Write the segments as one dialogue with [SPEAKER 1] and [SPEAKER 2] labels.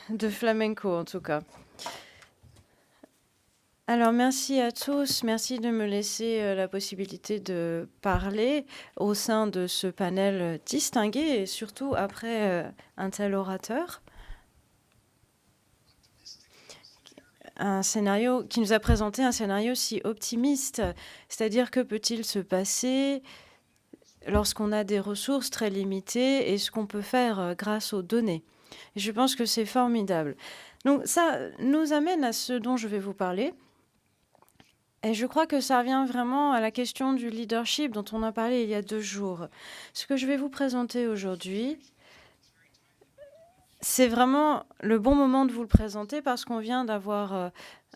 [SPEAKER 1] de flamenco en tout cas. Alors merci à tous, merci de me laisser la possibilité de parler au sein de ce panel distingué et surtout après un tel orateur. Un scénario qui nous a présenté un scénario si optimiste, c'est-à-dire que peut-il se passer lorsqu'on a des ressources très limitées et ce qu'on peut faire grâce aux données. Et je pense que c'est formidable. Donc ça nous amène à ce dont je vais vous parler. Et je crois que ça revient vraiment à la question du leadership dont on a parlé il y a 2 jours. Ce que je vais vous présenter aujourd'hui, c'est vraiment le bon moment de vous le présenter parce qu'on vient d'avoir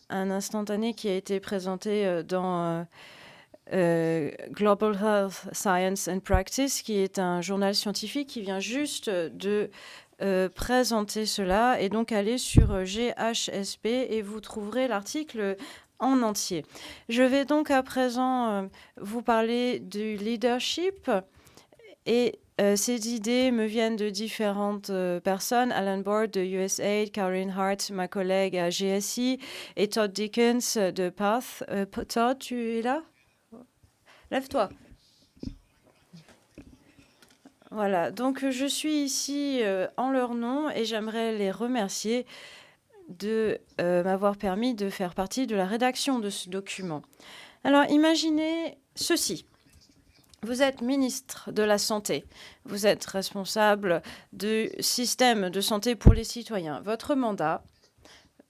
[SPEAKER 1] un instantané qui a été présenté dans Global Health Science and Practice, qui est un journal scientifique qui vient juste de présenter cela. Et donc, allez sur GHSP et vous trouverez l'article en entier. Je vais donc à présent vous parler du leadership. Et ces idées me viennent de différentes personnes. Alan Board de USAID, Caroline Hart, ma collègue à GSI, et Todd Dickens de PATH. Todd, tu es là? Lève-toi. Voilà, donc je suis ici en leur nom et j'aimerais les remercier de m'avoir permis de faire partie de la rédaction de ce document. Alors imaginez ceci. Vous êtes ministre de la Santé. Vous êtes responsable du système de santé pour les citoyens. Votre mandat,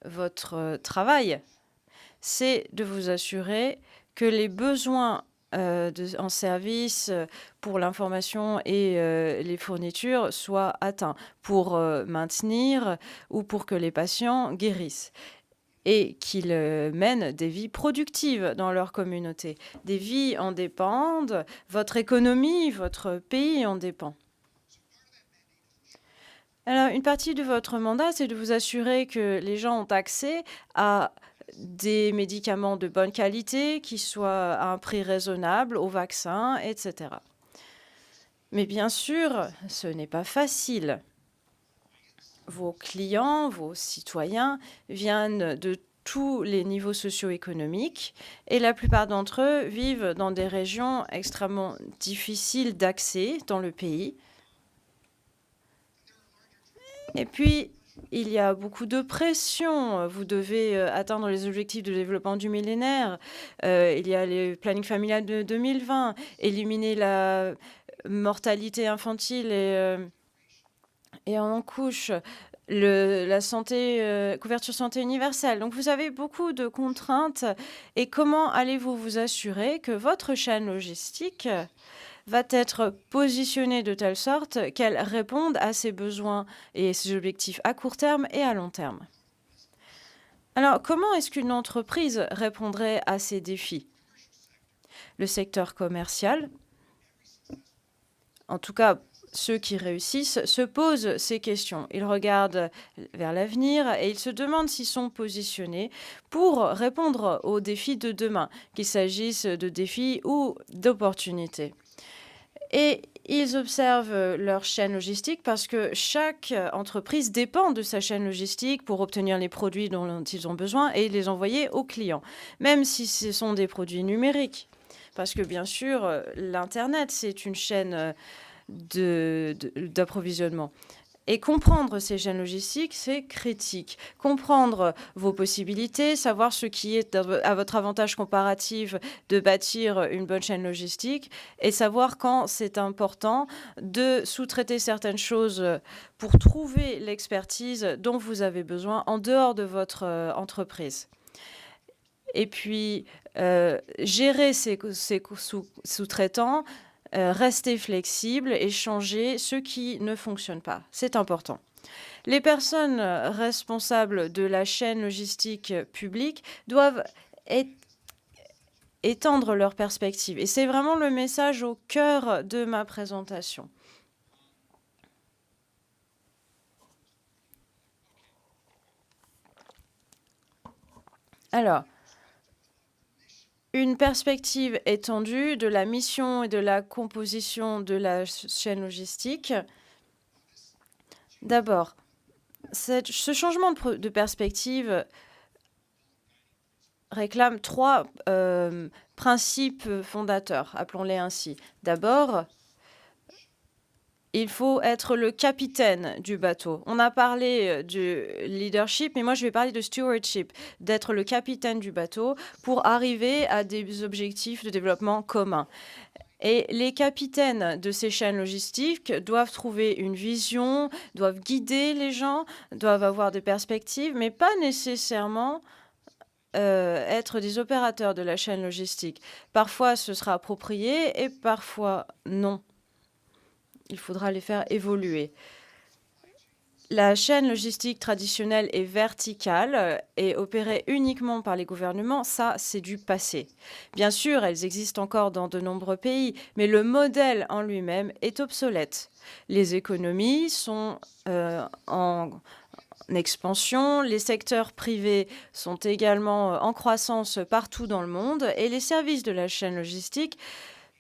[SPEAKER 1] votre travail, c'est de vous assurer que les besoins en service pour l'information et les fournitures soient atteints pour maintenir ou pour que les patients guérissent et qu'ils mènent des vies productives dans leur communauté. Des vies en dépendent, votre économie, votre pays en dépend. Alors, une partie de votre mandat, c'est de vous assurer que les gens ont accès à des médicaments de bonne qualité, qui soient à un prix raisonnable, aux vaccins, etc. Mais bien sûr, ce n'est pas facile. Vos clients, vos citoyens viennent de tous les niveaux socio-économiques et la plupart d'entre eux vivent dans des régions extrêmement difficiles d'accès dans le pays. Et puis, il y a beaucoup de pression. Vous devez atteindre les objectifs de développement du millénaire. Il y a le planning familial de 2020, éliminer la mortalité infantile et en couche, la santé, couverture santé universelle. Donc, vous avez beaucoup de contraintes. Et comment allez-vous vous assurer que votre chaîne logistique va être positionnée de telle sorte qu'elle réponde à ses besoins et ses objectifs à court terme et à long terme? Alors, comment est-ce qu'une entreprise répondrait à ces défis? Le secteur commercial, en tout cas ceux qui réussissent, se posent ces questions. Ils regardent vers l'avenir et ils se demandent s'ils sont positionnés pour répondre aux défis de demain, qu'il s'agisse de défis ou d'opportunités. Et ils observent leur chaîne logistique parce que chaque entreprise dépend de sa chaîne logistique pour obtenir les produits dont ils ont besoin et les envoyer aux clients, même si ce sont des produits numériques. Parce que bien sûr, l'Internet, c'est une chaîne d'approvisionnement. Et comprendre ces chaînes logistiques, c'est critique. Comprendre vos possibilités, savoir ce qui est à votre avantage comparatif de bâtir une bonne chaîne logistique et savoir quand c'est important de sous-traiter certaines choses pour trouver l'expertise dont vous avez besoin en dehors de votre entreprise. Et puis, gérer ces sous-traitants, rester flexible et changer ce qui ne fonctionne pas. C'est important. Les personnes responsables de la chaîne logistique publique doivent étendre leurs perspectives. Et c'est vraiment le message au cœur de ma présentation. Alors, une perspective étendue de la mission et de la composition de la chaîne logistique. D'abord, Ce changement de perspective réclame 3 principes fondateurs, appelons-les ainsi. D'abord, il faut être le capitaine du bateau. On a parlé du leadership, mais moi je vais parler de stewardship, d'être le capitaine du bateau pour arriver à des objectifs de développement communs. Et les capitaines de ces chaînes logistiques doivent trouver une vision, doivent guider les gens, doivent avoir des perspectives, mais pas nécessairement être des opérateurs de la chaîne logistique. Parfois, ce sera approprié et parfois non. Il faudra les faire évoluer. La chaîne logistique traditionnelle est verticale et opérée uniquement par les gouvernements. Ça, c'est du passé. Bien sûr, elles existent encore dans de nombreux pays, mais le modèle en lui-même est obsolète. Les économies sont en expansion, les secteurs privés sont également en croissance partout dans le monde et les services de la chaîne logistique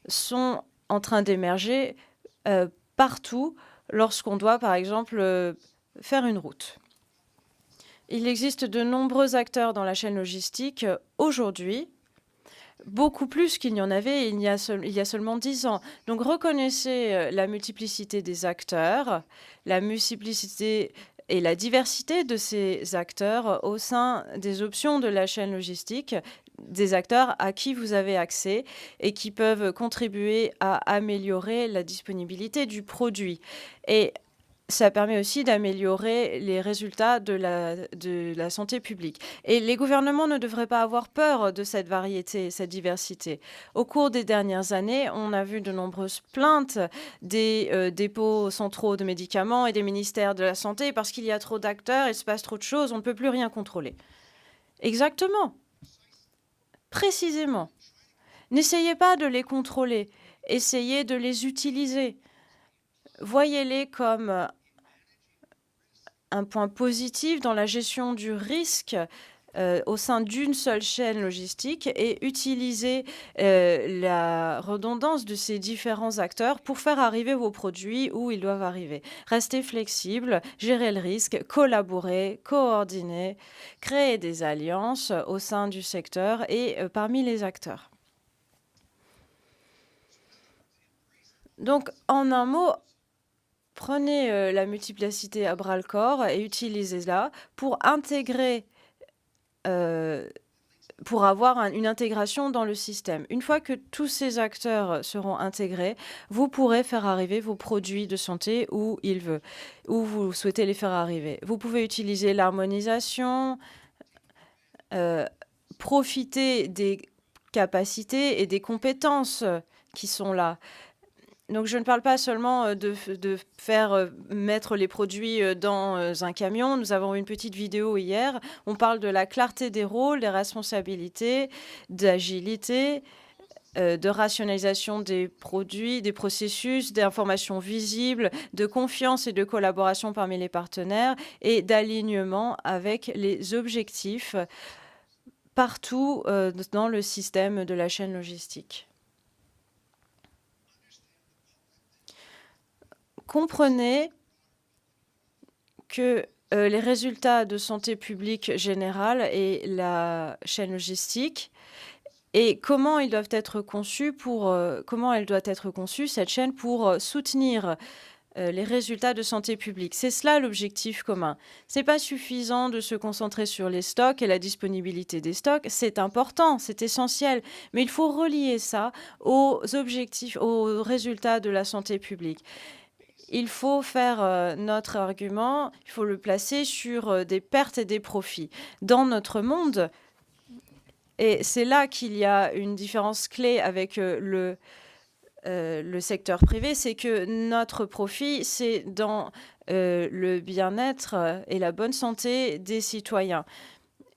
[SPEAKER 1] sont en train d'émerger partout lorsqu'on doit, par exemple, faire une route. Il existe de nombreux acteurs dans la chaîne logistique aujourd'hui, beaucoup plus qu'il n'y en avait il y a seulement 10 ans. Donc reconnaissez la multiplicité des acteurs, la multiplicité et la diversité de ces acteurs au sein des options de la chaîne logistique, des acteurs à qui vous avez accès et qui peuvent contribuer à améliorer la disponibilité du produit. Et ça permet aussi d'améliorer les résultats de la santé publique. Et les gouvernements ne devraient pas avoir peur de cette variété, cette diversité. Au cours des dernières années, on a vu de nombreuses plaintes des dépôts centraux de médicaments et des ministères de la Santé parce qu'il y a trop d'acteurs, il se passe trop de choses, on ne peut plus rien contrôler. Exactement. Précisément. N'essayez pas de les contrôler, essayez de les utiliser. Voyez-les comme un point positif dans la gestion du risque au sein d'une seule chaîne logistique et utiliser la redondance de ces différents acteurs pour faire arriver vos produits où ils doivent arriver. Restez flexible, gérer le risque, collaborer, coordonner, créer des alliances au sein du secteur et parmi les acteurs. Donc, en un mot, prenez la multiplicité à bras-le-corps et utilisez-la pour intégrer, pour avoir une intégration dans le système. Une fois que tous ces acteurs seront intégrés, vous pourrez faire arriver vos produits de santé où vous souhaitez les faire arriver. Vous pouvez utiliser l'harmonisation, profiter des capacités et des compétences qui sont là. Donc, je ne parle pas seulement de faire mettre les produits dans un camion. Nous avons une petite vidéo hier. On parle de la clarté des rôles, des responsabilités, d'agilité, de rationalisation des produits, des processus, d'informations visibles, de confiance et de collaboration parmi les partenaires et d'alignement avec les objectifs partout dans le système de la chaîne logistique. Comprenez que les résultats de santé publique générale et la chaîne logistique et comment ils doivent être conçus comment elle doit être conçue, cette chaîne, pour soutenir les résultats de santé publique. C'est cela l'objectif commun. Ce n'est pas suffisant de se concentrer sur les stocks et la disponibilité des stocks. C'est important, c'est essentiel, mais il faut relier ça aux objectifs, aux résultats de la santé publique. Il faut faire notre argument, il faut le placer sur des pertes et des profits. Dans notre monde, et c'est là qu'il y a une différence clé avec le secteur privé, c'est que notre profit, c'est dans le bien-être et la bonne santé des citoyens.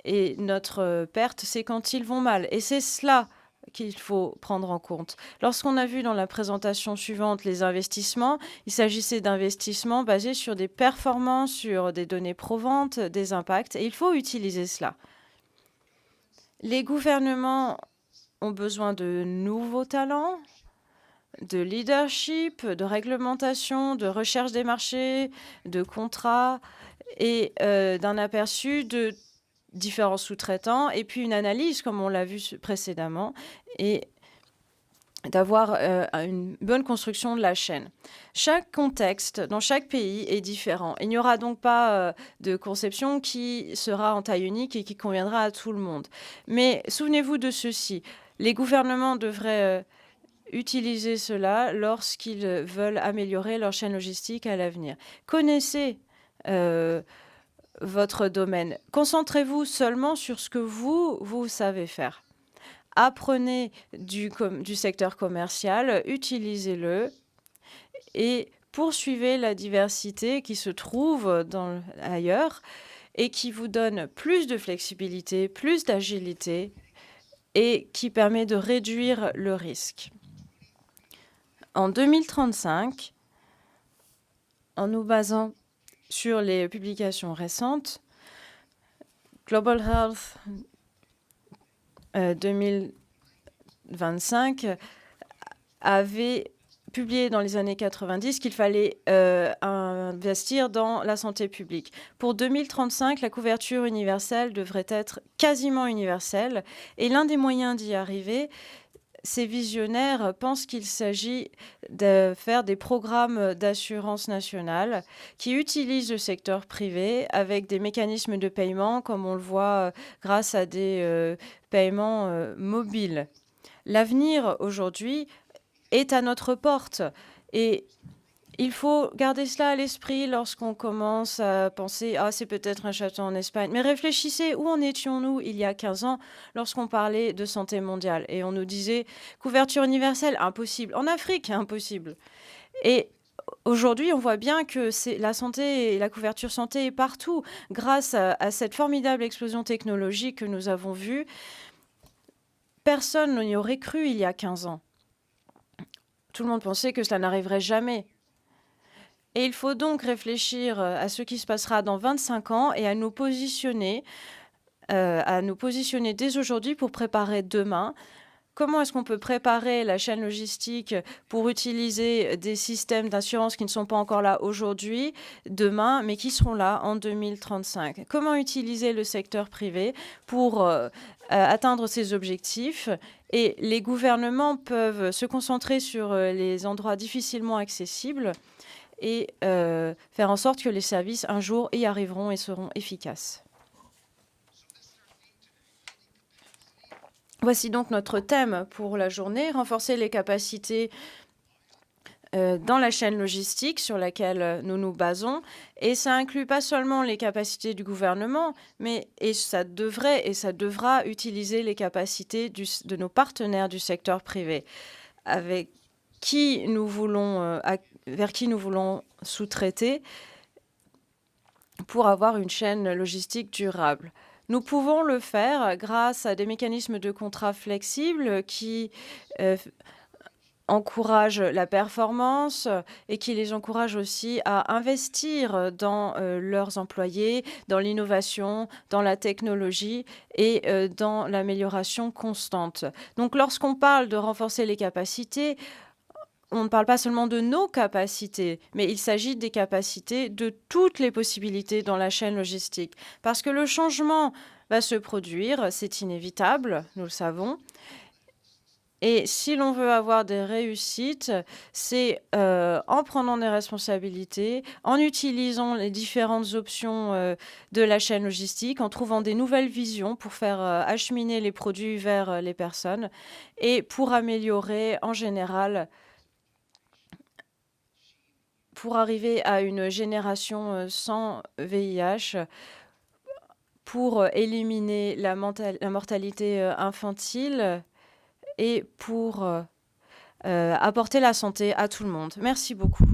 [SPEAKER 1] Et notre perte, c'est quand ils vont mal. Et c'est cela qu'il faut prendre en compte. Lorsqu'on a vu dans la présentation suivante les investissements, il s'agissait d'investissements basés sur des performances, sur des données probantes, des impacts, et il faut utiliser cela. Les gouvernements ont besoin de nouveaux talents, de leadership, de réglementation, de recherche des marchés, de contrats et d'un aperçu de différents sous-traitants et puis une analyse, comme on l'a vu précédemment, et d'avoir une bonne construction de la chaîne. Chaque contexte dans chaque pays est différent. Il n'y aura donc pas de conception qui sera en taille unique et qui conviendra à tout le monde. Mais souvenez-vous de ceci, les gouvernements devraient utiliser cela lorsqu'ils veulent améliorer leur chaîne logistique à l'avenir. Connaissez votre domaine. Concentrez-vous seulement sur ce que vous savez faire. Apprenez du secteur commercial, utilisez-le et poursuivez la diversité qui se trouve ailleurs et qui vous donne plus de flexibilité, plus d'agilité et qui permet de réduire le risque. En 2035, en nous basant sur les publications récentes, Global Health 2025 avait publié dans les années 90 qu'il fallait investir dans la santé publique. Pour 2035, la couverture universelle devrait être quasiment universelle. Et l'un des moyens d'y arriver, ces visionnaires pensent qu'il s'agit de faire des programmes d'assurance nationale qui utilisent le secteur privé avec des mécanismes de paiement, comme on le voit grâce à des paiements mobiles. L'avenir, aujourd'hui, est à notre porte et il faut garder cela à l'esprit lorsqu'on commence à penser « Ah, c'est peut-être un château en Espagne ». Mais réfléchissez, où en étions-nous il y a 15 ans lorsqu'on parlait de santé mondiale et on nous disait « couverture universelle, impossible ». En Afrique, impossible. Et aujourd'hui, on voit bien que la santé et la couverture santé est partout. Grâce à cette formidable explosion technologique que nous avons vue, personne n'y aurait cru il y a 15 ans. Tout le monde pensait que cela n'arriverait jamais. Et il faut donc réfléchir à ce qui se passera dans 25 ans et à nous positionner dès aujourd'hui pour préparer demain. Comment est-ce qu'on peut préparer la chaîne logistique pour utiliser des systèmes d'assurance qui ne sont pas encore là aujourd'hui, demain, mais qui seront là en 2035? Comment utiliser le secteur privé pour atteindre ces objectifs? Et les gouvernements peuvent se concentrer sur les endroits difficilement accessibles et faire en sorte que les services, un jour, y arriveront et seront efficaces. Voici donc notre thème pour la journée, renforcer les capacités dans la chaîne logistique sur laquelle nous nous basons. Et ça inclut pas seulement les capacités du gouvernement, mais ça devra utiliser les capacités de nos partenaires du secteur privé, avec qui nous voulons, vers qui nous voulons sous-traiter pour avoir une chaîne logistique durable. Nous pouvons le faire grâce à des mécanismes de contrats flexibles qui encouragent la performance et qui les encouragent aussi à investir dans leurs employés, dans l'innovation, dans la technologie et dans l'amélioration constante. Donc lorsqu'on parle de renforcer les capacités, on ne parle pas seulement de nos capacités, mais il s'agit des capacités de toutes les possibilités dans la chaîne logistique. Parce que le changement va se produire, c'est inévitable, nous le savons. Et si l'on veut avoir des réussites, c'est en prenant des responsabilités, en utilisant les différentes options de la chaîne logistique, en trouvant des nouvelles visions pour faire acheminer les produits vers les personnes et pour améliorer en général, pour arriver à une génération sans VIH, pour éliminer la mortalité infantile et pour apporter la santé à tout le monde. Merci beaucoup.